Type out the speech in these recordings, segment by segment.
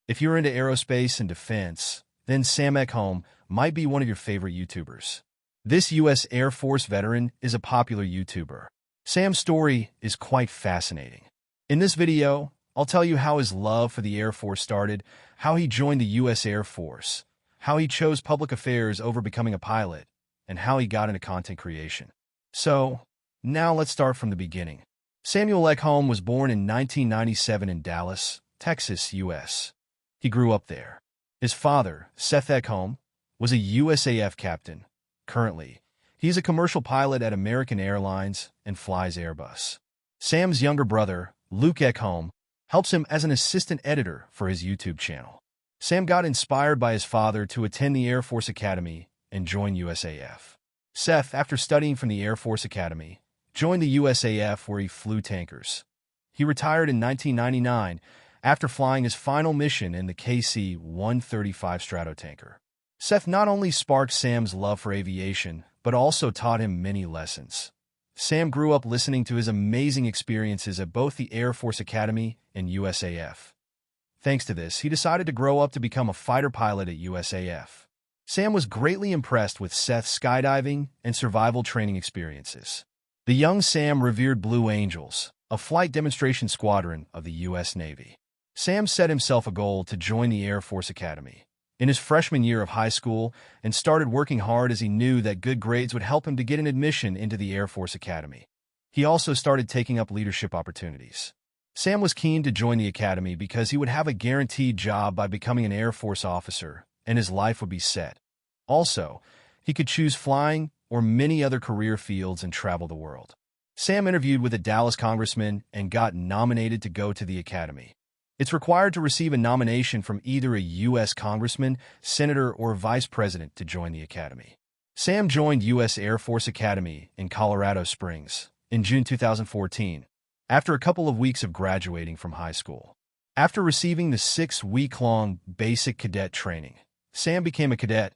If you're into aerospace and defense, then Sam Eckholm might be one of your favorite YouTubers. This U.S. Air Force veteran is a popular YouTuber. Sam's story is quite fascinating. In this video, I'll tell you how his love for the Air Force started, how he joined the U.S. Air Force, how he chose public affairs over becoming a pilot, and how he got into content creation. So, now let's start from the beginning. Samuel Eckholm was born in 1997 in Dallas, Texas, U.S. He grew up there. His father, Seth Eckholm, was a USAF captain. Currently, he's a commercial pilot at American Airlines and flies Airbus. Sam's younger brother, Luke Eckholm, helps him as an assistant editor for his YouTube channel. Sam got inspired by his father to attend the Air Force Academy and join USAF. Seth, after studying from the Air Force Academy, joined the USAF where he flew tankers. He retired in 1999 after flying his final mission in the KC-135 Stratotanker. Seth not only sparked Sam's love for aviation, but also taught him many lessons. Sam grew up listening to his amazing experiences at both the Air Force Academy and USAF. Thanks to this, he decided to grow up to become a fighter pilot at USAF. Sam was greatly impressed with Seth's skydiving and survival training experiences. The young Sam revered Blue Angels, a flight demonstration squadron of the U.S. Navy. Sam set himself a goal to join the Air Force Academy in his freshman year of high school and started working hard as he knew that good grades would help him to get an admission into the Air Force Academy. He also started taking up leadership opportunities. Sam was keen to join the academy because he would have a guaranteed job by becoming an Air Force officer, and his life would be set. Also, he could choose flying or many other career fields and travel the world. Sam interviewed with a Dallas congressman and got nominated to go to the academy. It's required to receive a nomination from either a U.S. congressman, senator, or vice president to join the academy. Sam joined U.S. Air Force Academy in Colorado Springs in June 2014, after a couple of weeks of graduating from high school. After receiving the 6-week-long basic cadet training, Sam became a cadet.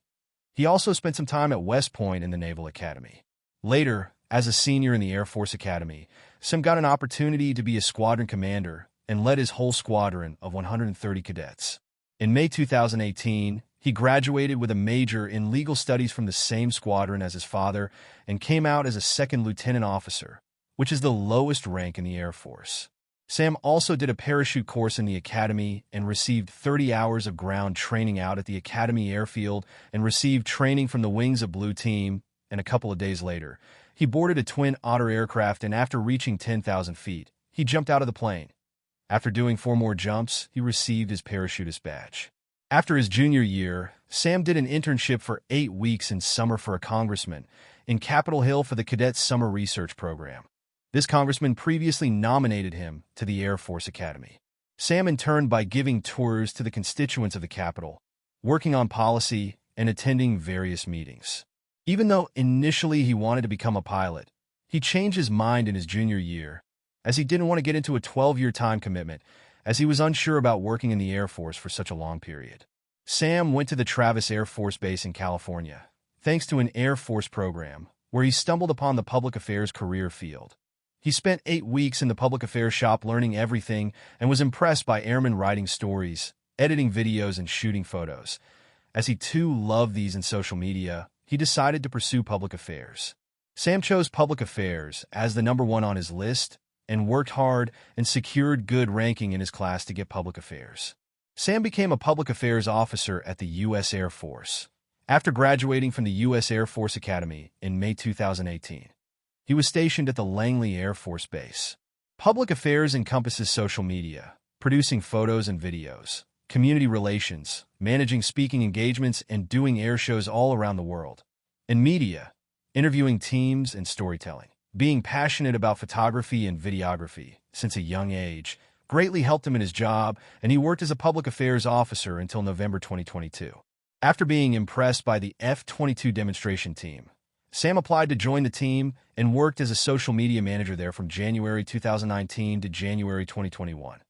He also spent some time at West Point in the Naval Academy. Later, as a senior in the Air Force Academy, Sam got an opportunity to be a squadron commander and led his whole squadron of 130 cadets. In May 2018, he graduated with a major in legal studies from the same squadron as his father and came out as a second lieutenant officer, which is the lowest rank in the Air Force. Sam also did a parachute course in the academy and received 30 hours of ground training out at the academy airfield and received training from the Wings of Blue team, and a couple of days later, he boarded a Twin Otter aircraft and after reaching 10,000 feet, he jumped out of the plane. After doing 4 more jumps, he received his parachutist badge. After his junior year, Sam did an internship for 8 weeks in summer for a congressman in Capitol Hill for the Cadets Summer Research Program. This congressman previously nominated him to the Air Force Academy. Sam interned by giving tours to the constituents of the Capitol, working on policy, and attending various meetings. Even though initially he wanted to become a pilot, he changed his mind in his junior year, as he didn't want to get into a 12-year time commitment, as he was unsure about working in the Air Force for such a long period. Sam went to the Travis Air Force Base in California, thanks to an Air Force program, where he stumbled upon the public affairs career field. He spent 8 weeks in the public affairs shop learning everything and was impressed by airmen writing stories, editing videos, and shooting photos. As he too loved these in social media, he decided to pursue public affairs. Sam chose public affairs as the number 1 on his list and worked hard and secured good ranking in his class to get public affairs. Sam became a public affairs officer at the U.S. Air Force after graduating from the U.S. Air Force Academy in May 2018. He was stationed at the Langley Air Force Base. Public affairs encompasses social media, producing photos and videos, community relations, managing speaking engagements, and doing air shows all around the world. In media, interviewing teams and storytelling. Being passionate about photography and videography since a young age greatly helped him in his job, and he worked as a public affairs officer until November 2022. After being impressed by the F-22 demonstration team, Sam applied to join the team and worked as a social media manager there from January 2019 to January 2021.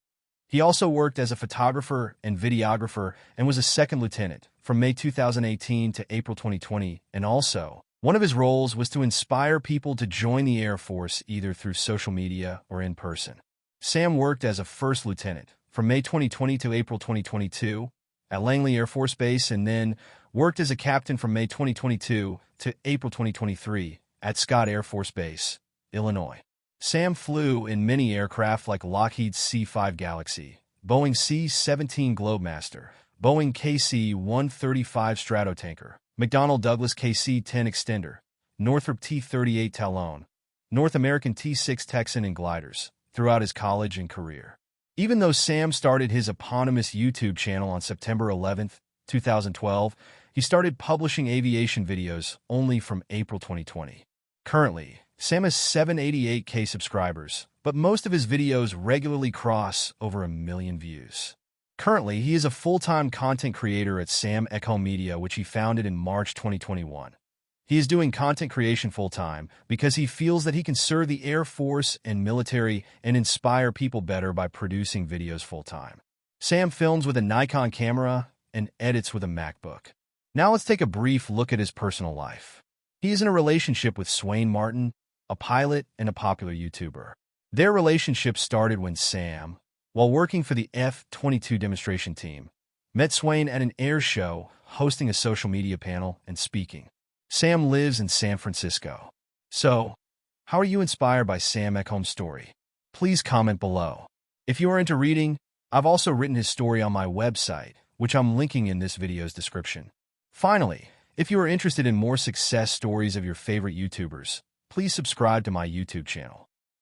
He also worked as a photographer and videographer and was a second lieutenant from May 2018 to April 2020, and also, one of his roles was to inspire people to join the Air Force either through social media or in person. Sam worked as a first lieutenant from May 2020 to April 2022 at Langley Air Force Base, and then worked as a captain from May 2022 to April 2023 at Scott Air Force Base, Illinois. Sam flew in many aircraft like Lockheed's C-5 Galaxy, Boeing C-17 Globemaster, Boeing KC-135 Stratotanker, McDonnell Douglas KC-10 Extender, Northrop T-38 Talon, North American T-6 Texan, and gliders throughout his college and career. Even though Sam started his eponymous YouTube channel on September 11, 2012, he started publishing aviation videos only from April 2020. Currently, Sam has 788K subscribers, but most of his videos regularly cross over 1 million views. Currently, he is a full-time content creator at Sam Eckholm Media, which he founded in March 2021. He is doing content creation full-time because he feels that he can serve the Air Force and military and inspire people better by producing videos full-time. Sam films with a Nikon camera and edits with a MacBook. Now let's take a brief look at his personal life. He is in a relationship with Swain Martin, a pilot and a popular YouTuber. Their relationship started when Sam, while working for the F-22 demonstration team, met Swain at an air show, hosting a social media panel and speaking. Sam lives in San Francisco. So, how are you inspired by Sam Eckholm's story? Please comment below. If you are into reading, I've also written his story on my website, which I'm linking in this video's description. Finally, if you are interested in more success stories of your favorite YouTubers, please subscribe to my YouTube channel.